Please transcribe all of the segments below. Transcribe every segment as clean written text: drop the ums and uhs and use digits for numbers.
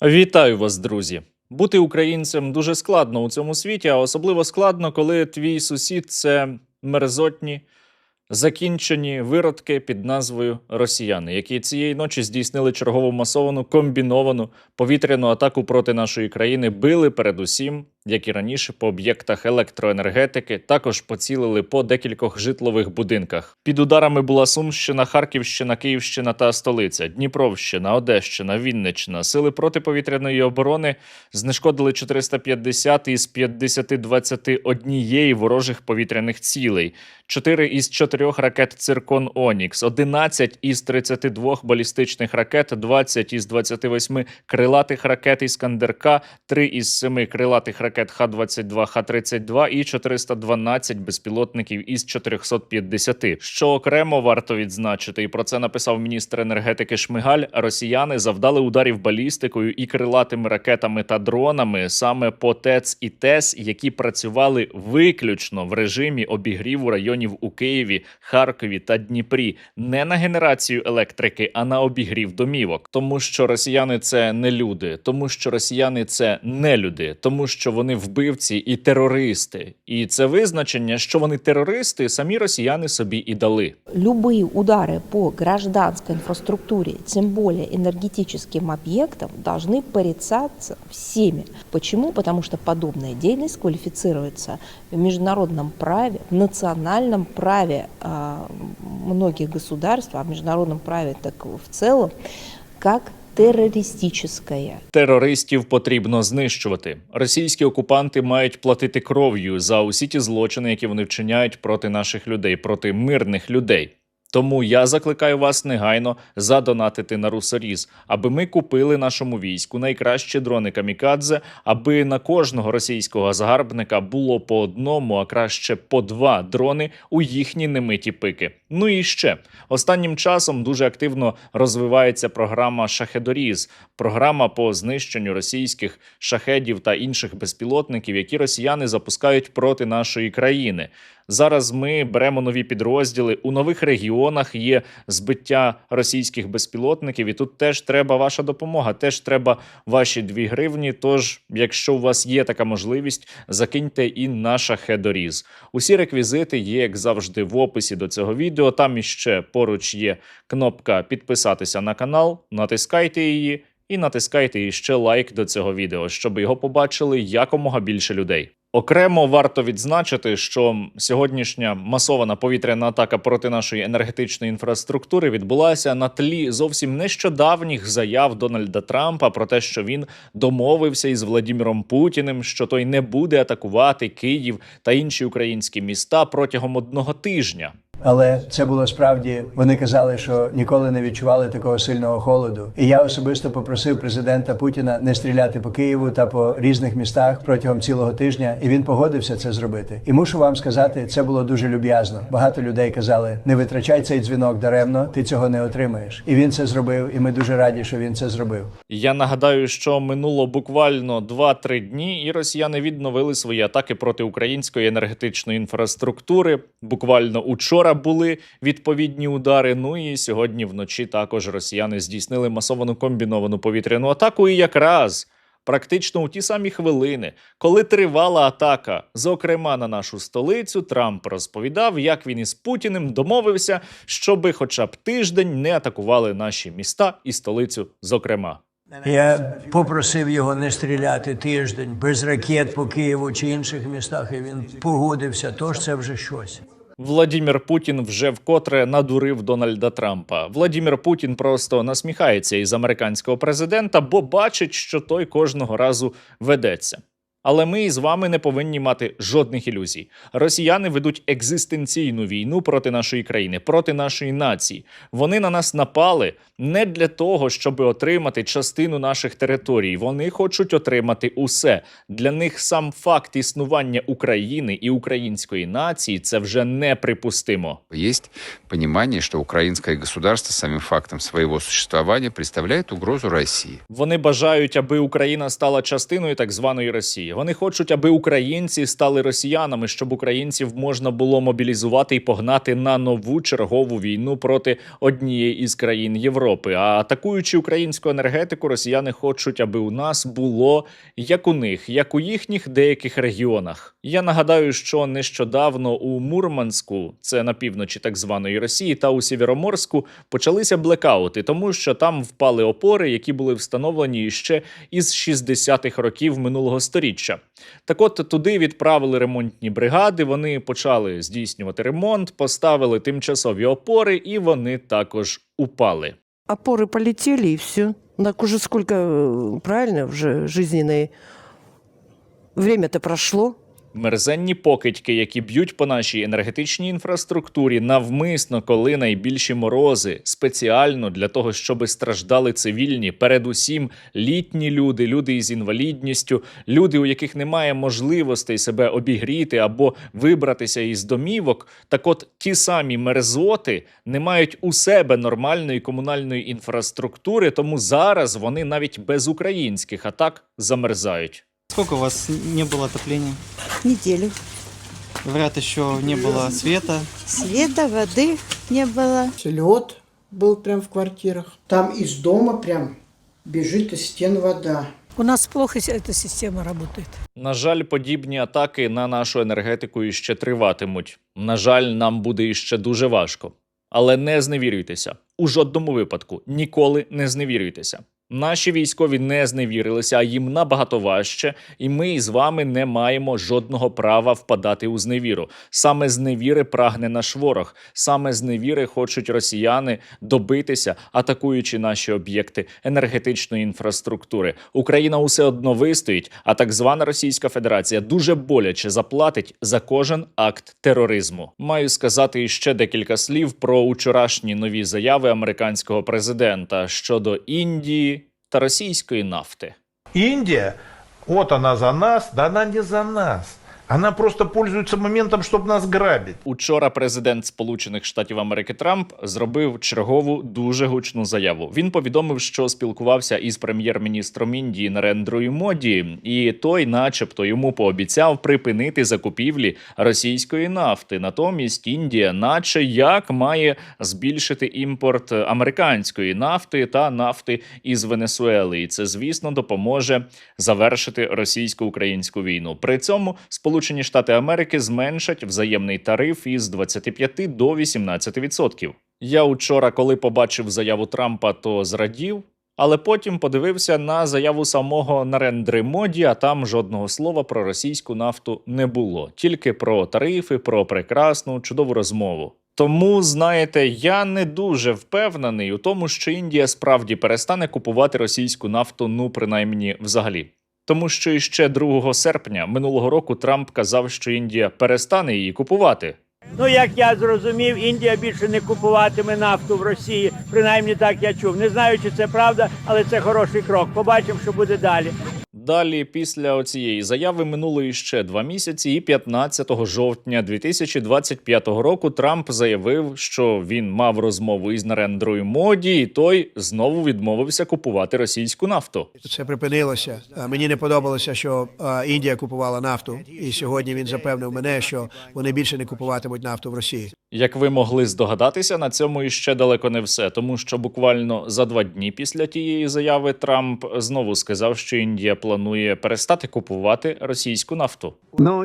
Вітаю вас, друзі! Бути українцем дуже складно у цьому світі, а особливо складно, коли твій сусід – це мерзотні, закінчені виродки під назвою росіяни, які цієї ночі здійснили чергову масовану комбіновану повітряну атаку проти нашої країни, били передусім, як і раніше, по об'єктах електроенергетики, також поцілили по декількох житлових будинках. Під ударами була Сумщина, Харківщина, Київщина та столиця, Дніпровщина, Одещина, Вінниччина. Сили протиповітряної оборони знешкодили 450 із 521 ворожих повітряних цілей, 4 із 4 ракет «Циркон Онікс», 11 із 32 балістичних ракет, 20 із 28 крилатих ракет «Іскандер-К», 3 із 7 крилатих ракет Х-22, Х-32 і 412 безпілотників із 450. Що окремо варто відзначити, і про це написав міністр енергетики Шмигаль, росіяни завдали ударів балістикою і крилатими ракетами та дронами саме по ТЕЦ і ТЕС, які працювали виключно в режимі обігріву районів у Києві, Харкові та Дніпрі. Не на генерацію електрики, а на обігрів домівок. Тому що росіяни – це не люди, тому що росіяни – це нелюди, тому що вони вбивці і терористи. І це визначення, що вони терористи, самі росіяни собі і дали. Любые удары по гражданской инфраструктуре, тем более энергетическим объектам, должны порицаться всеми. Почему? Потому что подобная деятельность квалифицируется в международном праве, в национальном праве многих государств, а в международном праве так в целом, как терористичне. Терористів потрібно знищувати. Російські окупанти мають платити кров'ю за усі ті злочини, які вони вчиняють проти наших людей, проти мирних людей. Тому я закликаю вас негайно задонатити на Русоріз, аби ми купили нашому війську найкращі дрони камікадзе, аби на кожного російського загарбника було по одному, а краще по 2 дрони у їхні немиті пики. Ну і ще. Останнім часом дуже активно розвивається програма «Шахедоріз», програма по знищенню російських шахедів та інших безпілотників, які росіяни запускають проти нашої країни. Зараз ми беремо нові підрозділи, у нових регіонах є збиття російських безпілотників, і тут теж треба ваша допомога, теж треба ваші 2 гривні, тож, якщо у вас є така можливість, закиньте і на «Шахедоріз». Усі реквізити є, як завжди, в описі до цього відео, там іще поруч є кнопка «Підписатися на канал», натискайте її і натискайте іще лайк до цього відео, щоб його побачили якомога більше людей. Окремо варто відзначити, що сьогоднішня масована повітряна атака проти нашої енергетичної інфраструктури відбулася на тлі зовсім нещодавніх заяв Дональда Трампа про те, що він домовився із Владимиром Путіним, що той не буде атакувати Київ та інші українські міста протягом 1 тижня. Але це було справді, вони казали, що ніколи не відчували такого сильного холоду. І я особисто попросив президента Путіна не стріляти по Києву та по різних містах протягом цілого тижня, і він погодився це зробити. І мушу вам сказати, це було дуже люб'язно. Багато людей казали, не витрачай цей дзвінок даремно, ти цього не отримаєш. І він це зробив, і ми дуже раді, що він це зробив. Я нагадаю, що минуло буквально 2-3 дні, і росіяни відновили свої атаки проти української енергетичної інфраструктури. Буквально учора були відповідні удари, ну і сьогодні вночі також росіяни здійснили масовану комбіновану повітряну атаку. І якраз практично у ті самі хвилини, коли тривала атака, зокрема на нашу столицю, Трамп розповідав, як він із Путіним домовився, щоби хоча б тиждень не атакували наші міста і столицю зокрема. Я попросив його не стріляти тиждень без ракет по Києву чи інших містах, і він погодився, тож це вже щось. Владимир Путін вже вкотре надурив Дональда Трампа. Владимир Путін просто насміхається із американського президента, бо бачить, що той кожного разу ведеться. Але ми із вами не повинні мати жодних ілюзій. Росіяни ведуть екзистенційну війну проти нашої країни, проти нашої нації. Вони на нас напали не для того, щоб отримати частину наших територій. Вони хочуть отримати усе. Для них сам факт існування України і української нації – це вже неприпустимо. Есть понимание, что украинское государство самим фактом своего существования представляет угрозу России. Вони бажають, аби Україна стала частиною так званої Росії. Росії. Вони хочуть, аби українці стали росіянами, щоб українців можна було мобілізувати і погнати на нову чергову війну проти однієї із країн Європи. А атакуючи українську енергетику, росіяни хочуть, аби у нас було як у них, як у їхніх деяких регіонах. Я нагадаю, що нещодавно у Мурманську, це на півночі так званої Росії, та у Сєвєроморську почалися блекаути, тому що там впали опори, які були встановлені ще із 60-х років минулого сторіччя. Так от туди відправили ремонтні бригади, вони почали здійснювати ремонт, поставили тимчасові опори і вони також упали. Опоры полетели, и все. Так уже сколько, правильно, уже жизненное время-то прошло. Мерзенні покидьки, які б'ють по нашій енергетичній інфраструктурі навмисно, коли найбільші морози, спеціально для того, щоб страждали цивільні, передусім літні люди, люди із інвалідністю, люди, у яких немає можливостей себе обігріти або вибратися із домівок. Так от ті самі мерзоти не мають у себе нормальної комунальної інфраструктури, тому зараз вони навіть без українських атак замерзають. Сколько у вас не было отопления? Неделю. Говорят, еще не было света. Света, воды не было. Лед был прям в квартирах. Там из дома прям бежит из стен вода. У нас плохо эта система работает. На жаль, подібні атаки на нашу енергетику іще триватимуть. На жаль, нам буде іще дуже важко. Але не зневірюйтеся. У жодному випадку ніколи не зневірюйтеся. Наші військові не зневірилися, а їм набагато важче, і ми із вами не маємо жодного права впадати у зневіру. Саме з невіри прагне наш ворог, саме з невіри хочуть росіяни добитися, атакуючи наші об'єкти енергетичної інфраструктури. Україна усе одно вистоїть, а так звана Російська Федерація дуже боляче заплатить за кожен акт тероризму. Маю сказати іще декілька слів про учорашні нові заяви американського президента щодо Індії та російської нафти. Индия, вот она за нас, да она не за нас. Она просто пользуется моментом, чтобы нас грабить. Учора президент Сполучених Штатів Америки Трамп зробив чергову дуже гучну заяву. Він повідомив, що спілкувався із прем'єр-міністром Індії Нарендрою Моді, і той начебто йому пообіцяв припинити закупівлі російської нафти. Натомість Індія наче як має збільшити імпорт американської нафти та нафти із Венесуели. І це, звісно, допоможе завершити російсько-українську війну. При цьому Сполучені Штати Америки зменшать взаємний тариф із 25 до 18%. Я учора, коли побачив заяву Трампа, то зрадів, але потім подивився на заяву самого Нарендри Моді, а там жодного слова про російську нафту не було. Тільки про тарифи, про прекрасну, чудову розмову. Тому, знаєте, я не дуже впевнений у тому, що Індія справді перестане купувати російську нафту, принаймні взагалі. Тому що іще 2 серпня минулого року Трамп казав, що Індія перестане її купувати. Як я зрозумів, Індія більше не купуватиме нафту в Росії. Принаймні так я чув. Не знаю, чи це правда, але це хороший крок. Побачимо, що буде далі. Далі, після оцієї заяви, минуло іще 2 місяці, і 15 жовтня 2025 року Трамп заявив, що він мав розмову із Нарендрою Моді, і той знову відмовився купувати російську нафту. Це припинилося. Мені не подобалося, що Індія купувала нафту. І сьогодні він запевнив мене, що вони більше не купуватимуть нафту в Росії. Як ви могли здогадатися, на цьому іще далеко не все, тому що буквально за 2 дні після тієї заяви Трамп знову сказав, що Індія планує перестати купувати російську нафту.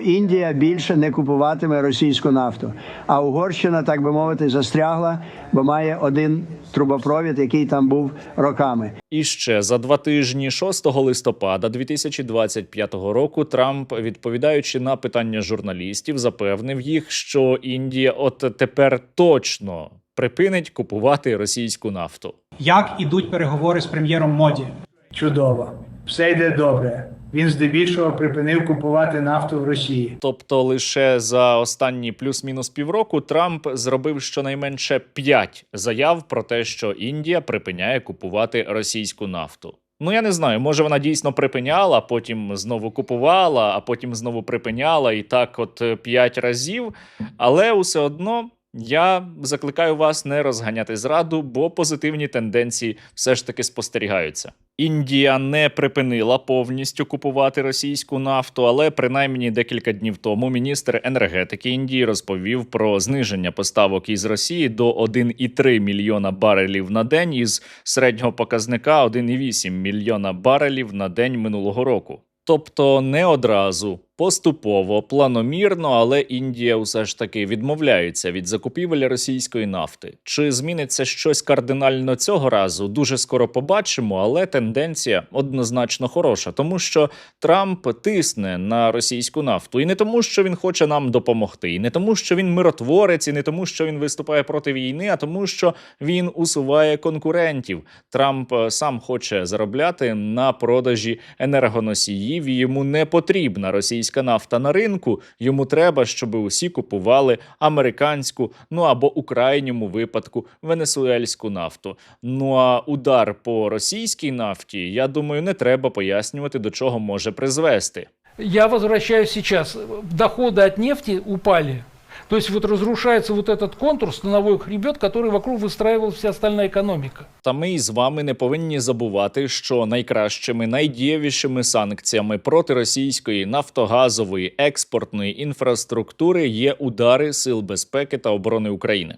Індія більше не купуватиме російську нафту. А Угорщина, так би мовити, застрягла, бо має один трубопровід, який там був роками. І ще за 2 тижні, 6 листопада 2025 року, Трамп, відповідаючи на питання журналістів, запевнив їх, що Індія от тепер точно припинить купувати російську нафту. Як ідуть переговори з прем'єром Моді? Чудово. Все йде добре. Він здебільшого припинив купувати нафту в Росії. Тобто лише за останні плюс-мінус півроку Трамп зробив щонайменше 5 заяв про те, що Індія припиняє купувати російську нафту. Я не знаю, може вона дійсно припиняла, потім знову купувала, а потім знову припиняла, і так от 5 разів. Але усе одно Я закликаю вас не розганяти зраду, бо позитивні тенденції все ж таки спостерігаються. Індія не припинила повністю купувати російську нафту, але принаймні декілька днів тому міністр енергетики Індії розповів про зниження поставок із Росії до 1,3 мільйона барелів на день із середнього показника 1,8 мільйона барелів на день минулого року. Тобто не одразу, поступово, планомірно, але Індія усе ж таки відмовляється від закупівель російської нафти. Чи зміниться щось кардинально цього разу? Дуже скоро побачимо, але тенденція однозначно хороша, тому що Трамп тисне на російську нафту. І не тому, що він хоче нам допомогти, і не тому, що він миротворець, і не тому, що він виступає проти війни, а тому, що він усуває конкурентів. Трамп сам хоче заробляти на продажі енергоносіїв, і йому не потрібна російська нафта на ринку, йому треба, щоб усі купували американську, або у крайньому випадку венесуельську нафту. А удар по російській нафті, я думаю, не треба пояснювати, до чого може призвести. Я возвращаюсь сейчас. Доходы от нефти упали. То есть разрушается этот контур, становой хребет, который вокруг выстраивала вся остальная экономика. Та ми із вами не повинні забувати, що найкращими, найдієвішими санкціями проти російської нафтогазової експортної інфраструктури є удари Сил безпеки та оборони України.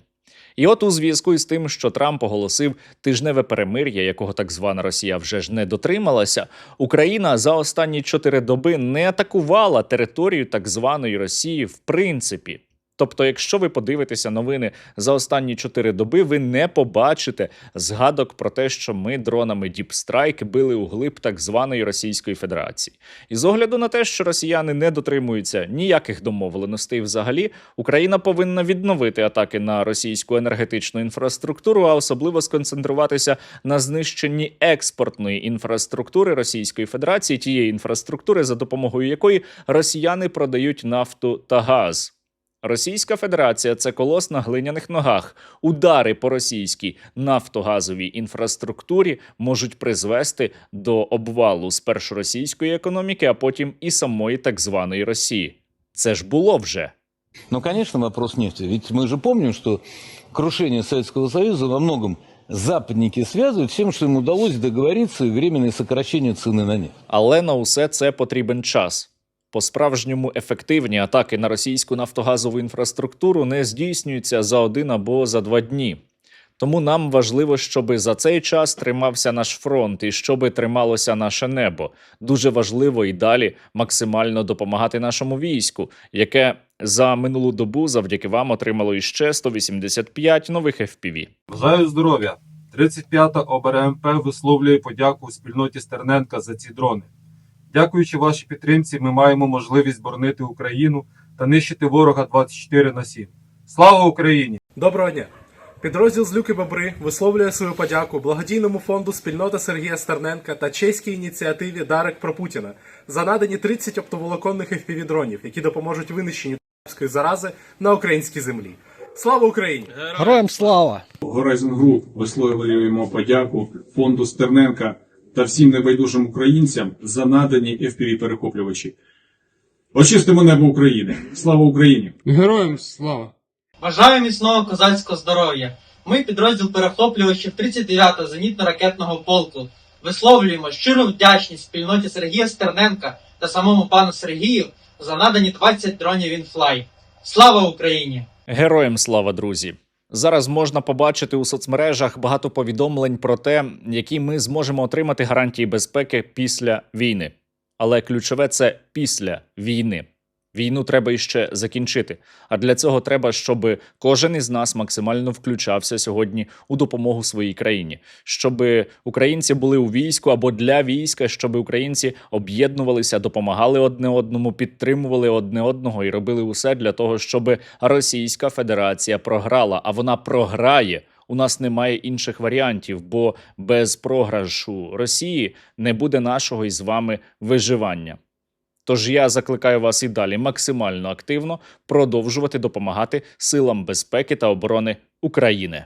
І от у зв'язку із тим, що Трамп оголосив тижневе перемир'я, якого так звана Росія вже ж не дотрималася, Україна за останні 4 доби не атакувала територію так званої Росії в принципі. Тобто, якщо ви подивитеся новини за останні 4 доби, ви не побачите згадок про те, що ми дронами Deep Strike били углиб так званої Російської Федерації. І з огляду на те, що росіяни не дотримуються ніяких домовленостей взагалі, Україна повинна відновити атаки на російську енергетичну інфраструктуру, а особливо сконцентруватися на знищенні експортної інфраструктури Російської Федерації, тієї інфраструктури, за допомогою якої росіяни продають нафту та газ. Російська Федерація – це колос на глиняних ногах. Удари по російській нафтогазовій інфраструктурі можуть призвести до обвалу спершу російської економіки, а потім і самої так званої Росії. Це ж було вже. Конечно, вопрос нефти. Ведь мы же помним, что крушение Советского Союза во многом западники связывают с тем, что им удалось договориться и временное сокращение цены на нефть. Але на усе це потрібен час. По-справжньому ефективні атаки на російську нафтогазову інфраструктуру не здійснюються за 1 або за 2 дні. Тому нам важливо, щоб за цей час тримався наш фронт і щоб трималося наше небо. Дуже важливо і далі максимально допомагати нашому війську, яке за минулу добу завдяки вам отримало іще 185 нових FPV. Бажаю здоров'я! 35-та ОБРМП висловлює подяку спільноті Стерненка за ці дрони. Дякуючи вашій підтримці, ми маємо можливість боронити Україну та нищити ворога 24/7. Слава Україні! Доброго дня! Підрозділ «Злюки Бобри» висловлює свою подяку благодійному фонду «Спільнота Сергія Стерненка» та чеській ініціативі «Дарек про Путіна» за надані 30 оптоволоконних FPV-дронів, які допоможуть винищенню ***ської зарази на українській землі. Слава Україні! Героям слава! Horizon Group висловлюємо подяку фонду Стерненка та всім небайдужим українцям за надані FPV-перехоплювачі. Очистимо небо України. Слава Україні! Героям слава! Бажаю міцного козацького здоров'я. Ми, підрозділ перехоплювачів 39-го зенітно-ракетного полку, висловлюємо щиру вдячність спільноті Сергія Стерненка та самому пану Сергію за надані 20 дронів Інфлай. Слава Україні! Героям слава, друзі! Зараз можна побачити у соцмережах багато повідомлень про те, які ми зможемо отримати гарантії безпеки після війни. Але ключове – це після війни. Війну треба іще закінчити. А для цього треба, щоб кожен із нас максимально включався сьогодні у допомогу своїй країні. Щоб українці були у війську або для війська, щоб українці об'єднувалися, допомагали одне одному, підтримували одне одного і робили усе для того, щоб Російська Федерація програла. А вона програє. У нас немає інших варіантів, бо без програшу Росії не буде нашого із вами виживання. Тож я закликаю вас і далі максимально активно продовжувати допомагати силам безпеки та оборони України.